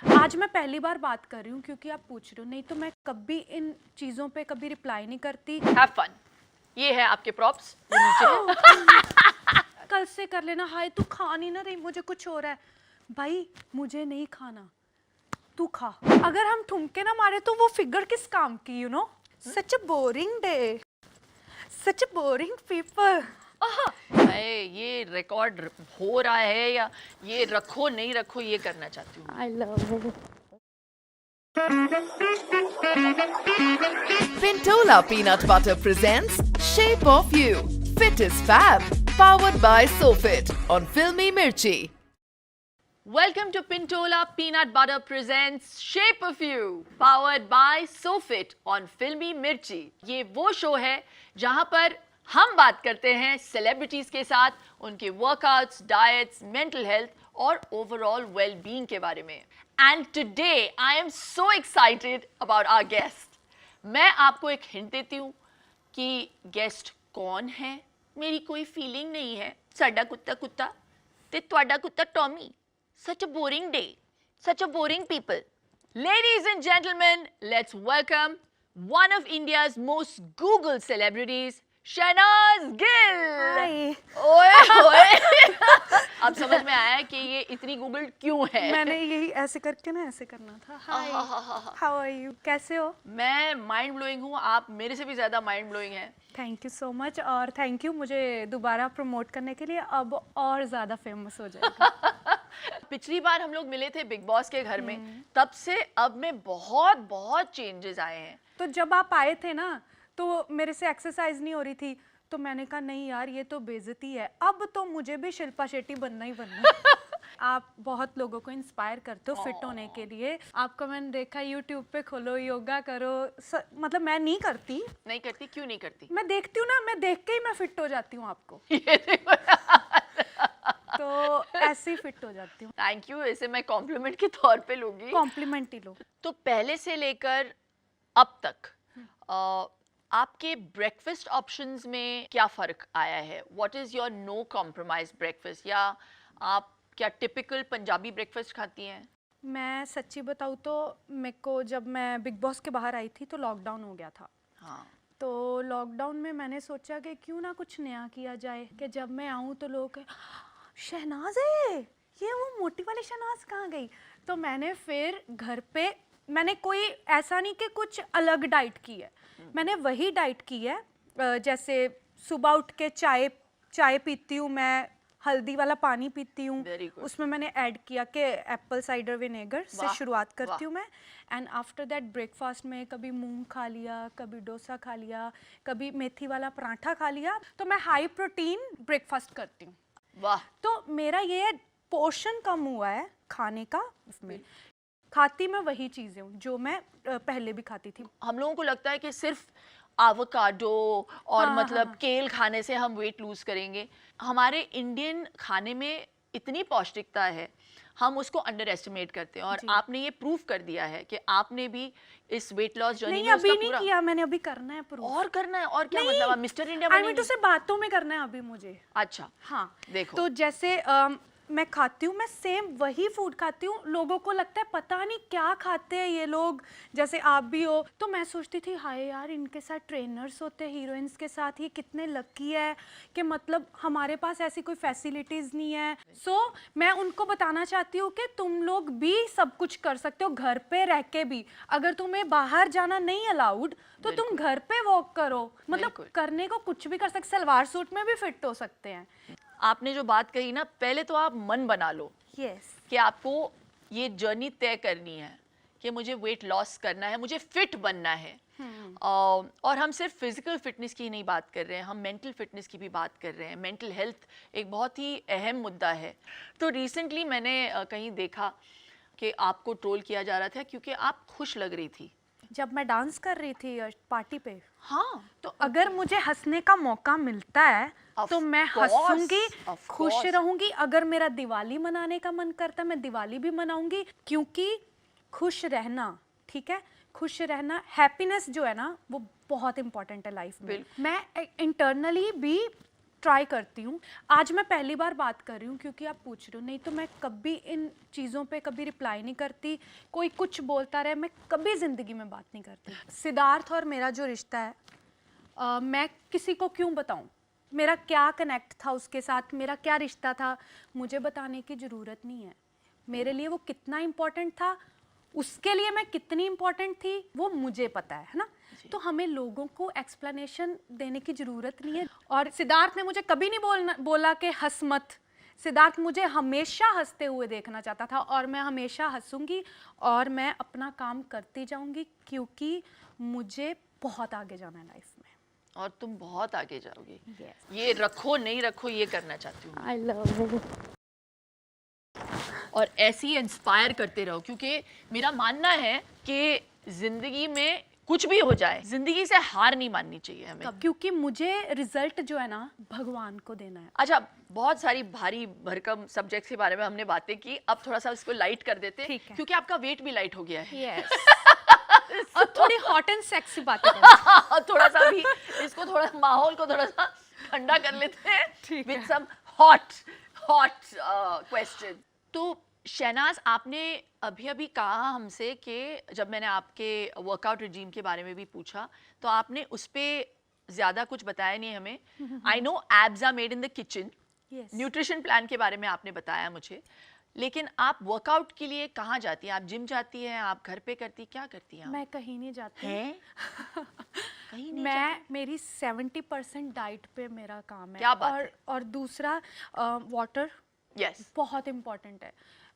आज मैं पहली बार बात कर रही हूँ क्योंकि आप पूछ रहे हो, नहीं तो मैं कभी इन चीजों पे कभी रिप्लाई नहीं करती। Have fun. ये है आपके प्रॉप्स नीचे। कल से कर लेना। हाय तू खा नहीं ना रही, मुझे कुछ हो रहा है। भाई मुझे नहीं खाना, तू खा। अगर हम ठुमके ना मारे तो वो फिगर किस काम की, you know. Such a boring day, such a boring people. ये रिकॉर्ड हो रहा है या ये रखो नहीं रखो ये करना चाहती हूँ। I love Pintola Peanut Butter presents Shape of You. Fit is Fab. Powered by SoFit on Filmy Mirchi. Welcome to Pintola Peanut Butter presents Shape of You, powered by SoFit on Filmy Mirchi. ये वो show है जहां पर हम बात करते हैं celebrities के साथ उनके वर्कआउट्स, डाइट्स, मेंटल हेल्थ और ओवरऑल वेल-बीइंग के बारे में। And today I am so excited about our guest. मैं आपको एक हिंट देती हूँ कि गेस्ट कौन है। मेरी कोई फीलिंग नहीं है। साडा कुत्ता कुत्ता ते तुहाडा कुत्ता Tommy. Such a boring day, such a boring people. Ladies and gentlemen, let's welcome one of India's most Googled celebrities, Shahnaz Gill. Hi. ओए ओए अब समझ में आया कि ये इतनी गूगल्ड क्यों है। मैंने यही ऐसे करके ना ऐसे करना था। हाय हाउ आर यू, कैसे हो? मैं माइंड ब्लोइंग हूँ, आप मेरे से भी ज़्यादा माइंड ब्लोइंग हैं। थैंक यू सो मच और थैंक यू मुझे दोबारा प्रमोट करने के लिए। अब और ज़्यादा फेमस हो जाएगा। पिछली बार हम लोग मिले थे बिग बॉस के घर में, तब से अब में बहुत बहुत चेंजेस आए हैं। तो जब आप आए थे ना तो मेरे से एक्सरसाइज नहीं हो रही थी, तो मैंने कहा नहीं यार ये तो बेइज्जती है, अब तो मुझे भी शिल्पा शेट्टी बनना ही बनना है। आप बहुत लोगों को इंस्पायर करते हो फिट होने के लिए। आपका मैंने देखा यूट्यूब पे, खोलो योगा करो। मतलब मैं नहीं करती। नहीं करती? क्यों नहीं करती? मैं देखती हूँ ना, मैं देख के ही मैं फिट हो जाती हूँ आपको। ये देखो तो ऐसे ही फिट हो जाती हूँ। थैंक यू, इसे मैं कॉम्प्लीमेंट के तौर पे लूंगी। कॉम्प्लीमेंट ही लो। तो पहले से लेकर अब तक आपके ब्रेकफास्ट ऑप्शंस में क्या फ़र्क आया है? What is your no compromise breakfast? या आप क्या टिपिकल पंजाबी ब्रेकफास्ट खाती हैं? मैं सच्ची बताऊँ तो मेरे को जब मैं बिग बॉस के बाहर आई थी तो लॉकडाउन हो गया था। हाँ, तो लॉकडाउन में मैंने सोचा कि क्यों ना कुछ नया किया जाए, कि जब मैं आऊँ तो लोग शहनाज है, ये वो मोटी वाली शहनाज कहाँ गई? तो मैंने फिर घर पे, मैंने कोई ऐसा नहीं कि कुछ अलग डाइट की है, मैंने वही डाइट की है। जैसे सुबह उठ के चाय पीती हूँ मैं, हल्दी वाला पानी पीती हूँ, उसमें मैंने ऐड किया कि एप्पल साइडर विनेगर से शुरुआत करती हूँ मैं। एंड आफ्टर दैट ब्रेकफास्ट में कभी मूंग खा लिया, कभी डोसा खा लिया, कभी मेथी वाला पराठा खा लिया। तो मैं हाई प्रोटीन ब्रेकफास्ट करती हूँ। वाह। तो मेरा ये पोर्शन कम हुआ है खाने का, उसमें खाती मैं वही चीज़ें हूँ जो मैं पहले भी खाती थी। हम लोगों को लगता है कि सिर्फ एवोकाडो और मतलब केल खाने से हम वेट लूज करेंगे। हमारे इंडियन खाने में इतनी पौष्टिकता है, हम उसको अंडर एस्टिमेट करते हैं। और आपने ये प्रूफ कर दिया है कि आपने भी इस वेट लॉस जर्नी में अभी नहीं किया, मैंने अभी करना है प्रूफ। और करना है? और क्या मतलब मिस्टर इंडिया बनेंगे? तो सिर्फ बातों में करना है अभी मुझे। अच्छा हाँ देखो, तो जैसे मैं खाती हूँ, मैं सेम वही फूड खाती हूँ। लोगों को लगता है पता नहीं क्या खाते हैं ये लोग, जैसे आप भी हो। तो मैं सोचती थी हाय यार इनके साथ ट्रेनर्स होते हैं, हीरोइंस के साथ, ये कितने लकी है कि मतलब हमारे पास ऐसी कोई फैसिलिटीज़ नहीं है। सो मैं उनको बताना चाहती हूँ कि तुम लोग भी सब कुछ कर सकते हो घर पे रह के भी। अगर तुम्हें बाहर जाना नहीं अलाउड तो तुम घर पे वॉक करो, मतलब करने को कुछ भी कर सकते। सलवार सूट में भी फिट हो सकते हैं। आपने जो बात कही ना, पहले तो आप मन बना लो कि आपको ये जर्नी तय करनी है कि मुझे वेट लॉस करना है, मुझे फिट बनना है। और हम सिर्फ फिजिकल फिटनेस की नहीं बात कर रहे हैं, हम मेंटल फिटनेस की भी बात कर रहे हैं। मेंटल हेल्थ एक बहुत ही अहम मुद्दा है। तो रिसेंटली मैंने कहीं देखा कि आपको ट्रोल किया जा रहा था क्योंकि आप खुश लग रही थी जब मैं डांस कर रही थी पार्टी पे। हाँ, तो अगर मुझे हंसने का मौका मिलता है तो मैं हंसूंगी, खुश रहूंगी। अगर मेरा दिवाली मनाने का मन करता है मैं दिवाली भी मनाऊंगी, क्योंकि खुश रहना, ठीक है, खुश रहना, हैप्पीनेस जो है ना वो बहुत इंपॉर्टेंट है लाइफ में। मैं इंटरनली भी ट्राई करती हूँ। आज मैं पहली बार बात कर रही हूँ क्योंकि आप पूछ रहे हो, नहीं तो मैं कभी इन चीज़ों पे कभी रिप्लाई नहीं करती। कोई कुछ बोलता रहे, मैं कभी ज़िंदगी में बात नहीं करती। सिद्धार्थ और मेरा जो रिश्ता है, मैं किसी को क्यों बताऊँ? मेरा क्या कनेक्ट था उसके साथ, मेरा क्या रिश्ता था, मुझे बताने की ज़रूरत नहीं है। मेरे लिए वो कितना इम्पोर्टेंट था, उसके लिए मैं कितनी इम्पोर्टेंट थी, वो मुझे पता है ना। तो हमें लोगों को एक्सप्लेनेशन देने की ज़रूरत नहीं है। और सिद्धार्थ ने मुझे कभी नहीं बोला कि हंस मत। सिद्धार्थ मुझे हमेशा हंसते हुए देखना चाहता था और मैं हमेशा हंसूंगी और मैं अपना काम करती जाऊंगी क्योंकि मुझे बहुत आगे जाना है लाइफ में। और तुम बहुत आगे जाओगी। Yes. ये रखो नहीं रखो ये करना चाहती हूँ। I love you. और ऐसे ही इंस्पायर करते रहो, क्योंकि मेरा मानना है कि जिंदगी में कुछ भी हो जाए, जिंदगी से हार नहीं माननी चाहिए हमें। क्योंकि मुझे रिजल्ट जो है ना भगवान को देना है। अच्छा, बहुत सारी भारी भरकम सब्जेक्ट्स के बारे में हमने बातें की, अब थोड़ा सा इसको लाइट कर देते हैं, ठीक है। क्योंकि आपका वेट भी लाइट हो गया है। और थोड़ी हॉट एंड सेक्सी बातें करते थोड़ा सा भी इसको, थोड़ा माहौल को थोड़ा सा ठंडा कर लेते हैं ठीक विद है। Some hot question. तो शहनाज, आपने अभी कहा हमसे कि जब मैंने आपके वर्कआउट रिजीम के बारे में भी पूछा तो आपने उस पर ज़्यादा कुछ बताया नहीं हमें। I know abs are made in the kitchen, Yes. Nutrition plan के बारे में आपने बताया मुझे, लेकिन आप वर्कआउट के लिए कहाँ जाती हैं? आप जिम जाती हैं, आप घर पे करती, क्या करती हैं आप? मैं कहीं नहीं जाती। हैं? कहीं नहीं मैं मेरी 70% डाइट पे मेरा काम है। क्या बात और है? और दूसरा वाटर यस। बहुत इम्पोर्टेंट है।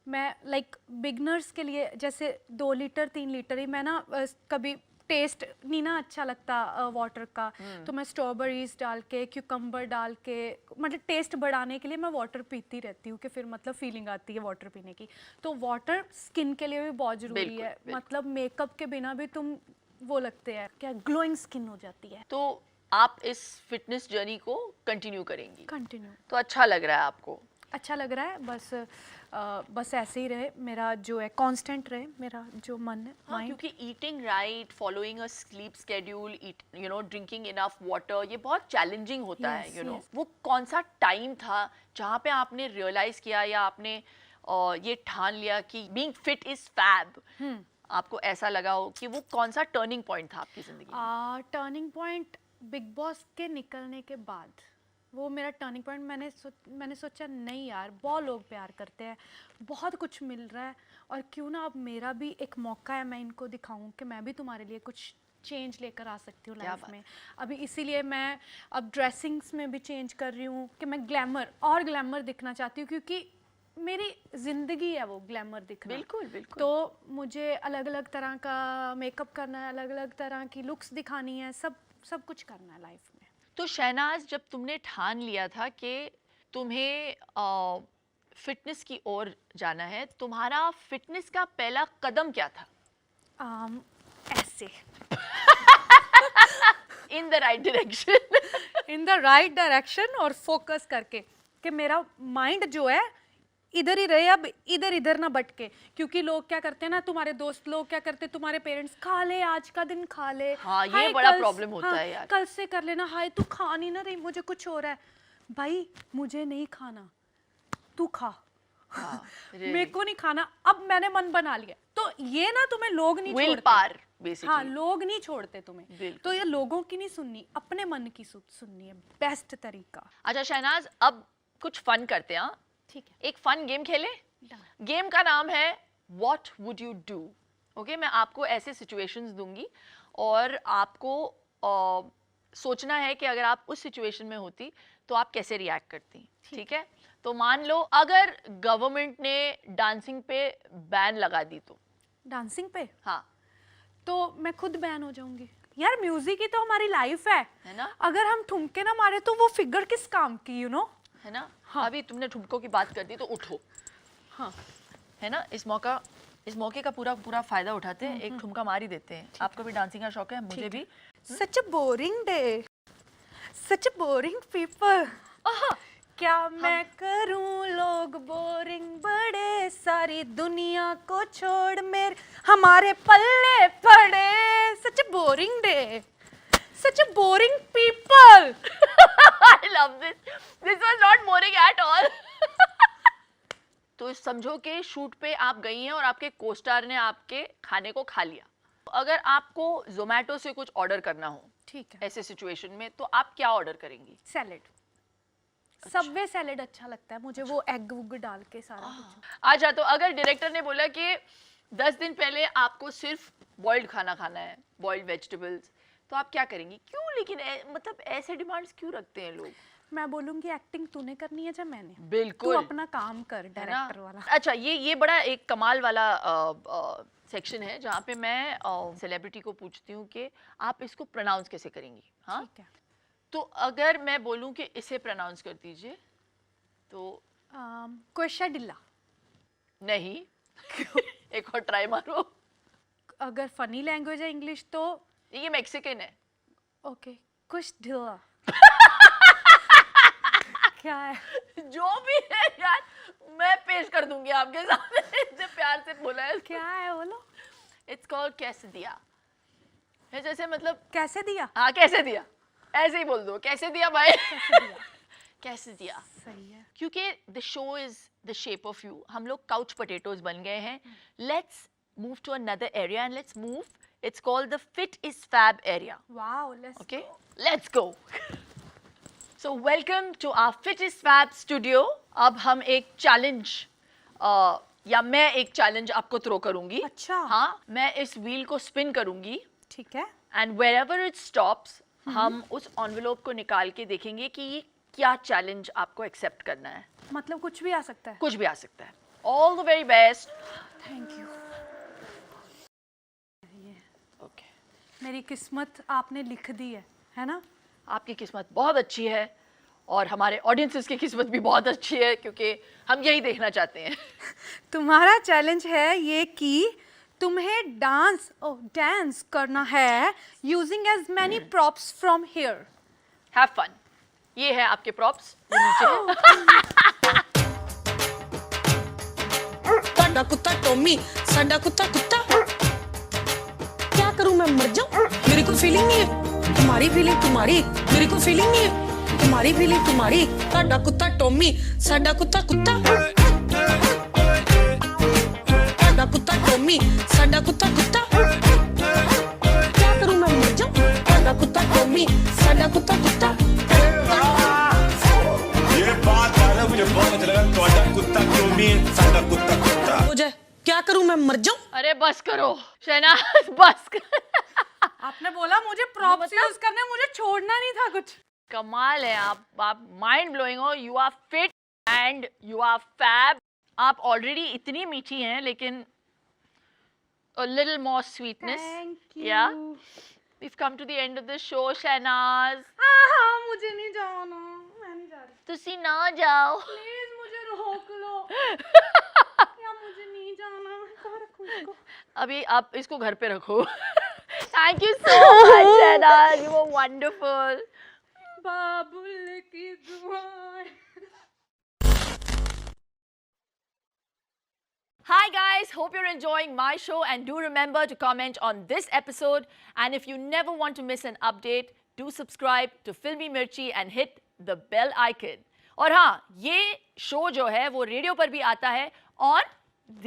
मैं लाइक बिगनर्स के लिए जैसे 2 लीटर 3 लीटर ही, मैं ना कभी टेस्ट नहीं ना अच्छा लगता वाटर का, तो मैं स्ट्रॉबेरीज डाल के, क्यूकम्बर डाल के, मतलब टेस्ट बढ़ाने के लिए मैं वाटर पीती रहती हूँ कि फिर मतलब फीलिंग आती है वाटर पीने की। तो वाटर स्किन के लिए भी बहुत ज़रूरी बिल्कुल, है। बिल्कुल। मतलब मेकअप के बिना भी तुम वो लगते हैं क्या, ग्लोइंग स्किन हो जाती है। तो आप इस फिटनेस जर्नी को कंटिन्यू करेंगी, कंटिन्यू तो अच्छा लग रहा है आपको? अच्छा लग रहा है। बस ऐसे ही रहे, मेरा जो है कांस्टेंट रहे, मेरा जो मन है, हाँ, माइंड। क्योंकि eating right, following a slip schedule, drinking enough water, ये बहुत चैलेंजिंग होता है। Yes, you know yes. वो कौन सा टाइम था जहाँ पे आपने रियलाइज किया या आपने ये ठान लिया कि बीइंग फिट इज फैब? आपको ऐसा लगा हो कि वो कौन सा टर्निंग पॉइंट था आपकी जिंदगी में? टर्निंग पॉइंट बिग बॉस के निकलने के बाद, वो मेरा टर्निंग पॉइंट। मैंने सोचा नहीं यार, बहुत लोग प्यार करते हैं, बहुत कुछ मिल रहा है, और क्यों ना अब मेरा भी एक मौका है, मैं इनको दिखाऊं कि मैं भी तुम्हारे लिए कुछ चेंज लेकर आ सकती हूँ क्या लाइफ बात में। अभी इसीलिए मैं अब ड्रेसिंग्स में भी चेंज कर रही हूँ कि मैं ग्लैमर दिखना चाहती हूँ, क्योंकि मेरी ज़िंदगी है वो ग्लैमर दिखना। बिल्कुल बिल्कुल। तो मुझे अलग अलग तरह का मेकअप करना है, अलग अलग तरह की लुक्स दिखानी है, सब कुछ करना है लाइफ में। तो शहनाज, जब तुमने ठान लिया था कि तुम्हें फिटनेस की ओर जाना है, तुम्हारा फिटनेस का पहला कदम क्या था? ऐसे in the right direction. In the right direction, और फोकस करके कि मेरा माइंड जो है इधर ही रहे, अब इधर ना भटके। क्योंकि लोग क्या करते हैं ना, तुम्हारे दोस्त लोग क्या करते हैं, तुम्हारे पेरेंट्स, खा ले आज का दिन, खा ले। हाँ, ये हाय, बड़ा कल- प्रॉब्लम होता हाँ, है यार। कल से कर लेना, हाय तू खा नहीं ना रही, मुझे कुछ हो रहा है। भाई मुझे नहीं खाना, तू खा। हाँ, मेरे को नहीं खाना, अब मैंने मन बना लिया। तो ये ना तुम्हें लोग नहीं विल छोड़ते। Power basically. हाँ, लोग नहीं छोड़ते तुम्हें। बिल्कुल। तो ये लोगों की नहीं सुननी, अपने मन की सुननी है, बेस्ट तरीका। अच्छा शहनाज, अब कुछ फन करते हैं। हाँ? ठीक है। एक फन गेम खेले। गेम का नाम है what would you do. Okay, मैं आपको ऐसे सिचुएशंस दूंगी और आपको सोचना है कि अगर आप उस सिचुएशन में होती तो आप कैसे रिएक्ट करती। ठीक है? तो मान लो अगर गवर्नमेंट ने डांसिंग पे बैन लगा दी तो? डांसिंग पे? हाँ। तो मैं खुद बैन हो जाऊंगी यार। म्यूजिक ही तो हमारी लाइफ है ना? अगर हम ठुमके ना मारे तो वो फिगर किस काम की, यू नो। है ना? हाँ। अभी तुमने ठुमकों की बात कर दी तो उठो। हाँ, है ना? इस मौके का पूरा फायदा उठाते हैं, एक ठुमका मार ही देते हैं। आपको भी डांसिंग का शौक है, मुझे भी। Such a boring day, such a boring people. क्या मैं करूं, लोग बोरिंग बड़े, सारी दुनिया को छोड़ मेरे हमारे पल्ले पड़े। Such a boring day, such a boring people. I love this. This was not boring at all. तो समझो कि शूट पे आप गई हैं और आपके कोस्टार ने आपके खाने को खा लिया. अगर आपको जोमेटो से कुछ ऑर्डर करना हो ठीक है. ऐसे सिचुएशन में तो आप क्या ऑर्डर करेंगी? सैलेड. सबवे सैलेड अच्छा लगता है मुझे, वो एग वुग डाल के सारा कुछ. अच्छा, तो अगर डायरेक्टर ने बोला कि 10 दिन पहले आपको सिर्फ बॉइल्ड खाना खाना है, बॉइल्ड वेजिटेबल्स, तो आप क्या करेंगी? क्यों लेकिन मतलब ऐसे डिमांड्स क्यों रखते हैं लोग? मैं बोलूंगी एक्टिंग तूने करनी है या मैंने? तू बिल्कुल अपना काम कर, डायरेक्टर वाला. अच्छा, ये बड़ा एक कमाल वाला सेक्शन है जहाँ पे मैं सेलिब्रिटी को पूछती हूँ कि आप इसको प्रोनाउंस कैसे करेंगी. हाँ, ठीक है. तो अगर मैं बोलूँ कि इसे प्रोनाउंस कर दीजिए तो क्वेश्चडिल्ला. नहीं. एक और ट्राई मारो. अगर फनी लैंग्वेज है इंग्लिश तो ये मैक्सिकन है. ओके, क्वेश्चडिल्ला. क्या है? जो भी है यार, मैं पेश कर दूंगी आपके सामने. इतने प्यार से बोला है. क्या है बोलो? इट्स कॉल्ड कैसे दिया है, जैसे मतलब कैसे दिया? हाँ, कैसे दिया, ऐसे ही बोल दो, कैसे दिया भाई. कैसे दिया? कैसे दिया. सही है. क्योंकि the show is the shape of you. हम लोग काउच पोटैटोज बन गए हैं. Let's move to another area and let's move. It's called the fit is fab area. Wow, let's Okay, let's go. So welcome to our Fit is Fab studio. अब हम एक challenge या मैं एक challenge आपको थ्रो करूंगी. अच्छा. हाँ, मैं इस व्हील को स्पिन करूंगी ठीक है. एंड wherever it stops, हम उस एनवेलोप को निकाल के देखेंगे कि ये क्या चैलेंज आपको एक्सेप्ट करना है. मतलब कुछ भी आ सकता है. कुछ भी आ सकता है. All the very best. Thank you. Okay. मेरी किस्मत आपने लिख दी है ना? आपकी किस्मत बहुत अच्छी है और हमारे ऑडियंसेस की किस्मत भी बहुत अच्छी है क्योंकि हम यही देखना चाहते हैं. तुम्हारा चैलेंज है ये कि तुम्हें डांस करना है using as many props from here. Have fun. ये है आपके प्रॉप्स जो नीचे है. साडा कुत्ता टॉमी, साडा कुत्ता कुत्ता. क्या करूं मैं, मर जाऊं? मेरी कोई फीलिंग नहीं है. तुम्हारी फीलिंग तुम्हारी, मेरी कोई फीलिंग नहीं है. तुम्हारी फीलिंग तुम्हारी. साडा कुत्ता टॉमी, साडा कुत्ता कुत्ता. साडा कुत्ता टॉमी, साडा कुत्ता कुत्ता. क्या करूं मैं, मर जाऊं? साडा कुत्ता टॉमी, साडा कुत्ता कुत्ता. ये बात है ना, मुझे बहुत अच्छा लगा. तुम्हारा कुत्ता टॉमी, साडा कुत्ता कुत्ता. हो जाए. क्या करूं मैं, मर जाऊं? अरे बस करो शहनाज, बस कर. आपने बोला मुझे प्रॉप्स यूज करने, मुझे छोड़ना नहीं था कुछ. कमाल है. आप माइंड ब्लोइंग हो. You are fit and you are fab. आप ऑलरेडी इतनी मीठी हैं लेकिन a little more sweetness. Thank you. Yeah. We've come to the end of the show, Shahnaz. हाँ, मुझे नहीं जाना. मैं नहीं जा रही. तुसी ना जाओ. प्लीज मुझे रोक लो. या मुझे नहीं जाना. कहाँ रखूं इसको? अभी आप इसको घर पे रखो. Thank you so much, Shahnaz. You were wonderful. बाबुल की दुआएं. Hi guys, hope you're enjoying my show and do remember to comment on this episode, and if you never want to miss an update, do subscribe to Filmy Mirchi and hit the bell icon. और हाँ, ये show जो है वो radio पर भी आता है on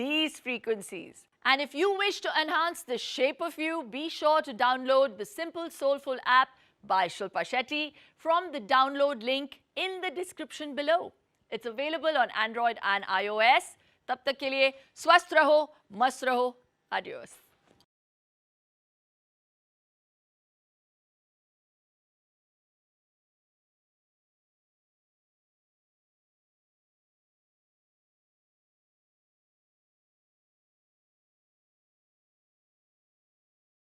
these frequencies. And if you wish to enhance the shape of you, be sure to download the Simple Soulful app by Shilpa Shetty from the download link in the description below. It's available on Android and iOS. तब तक के लिए स्वस्थ रहो, मस्त रहो. Adios.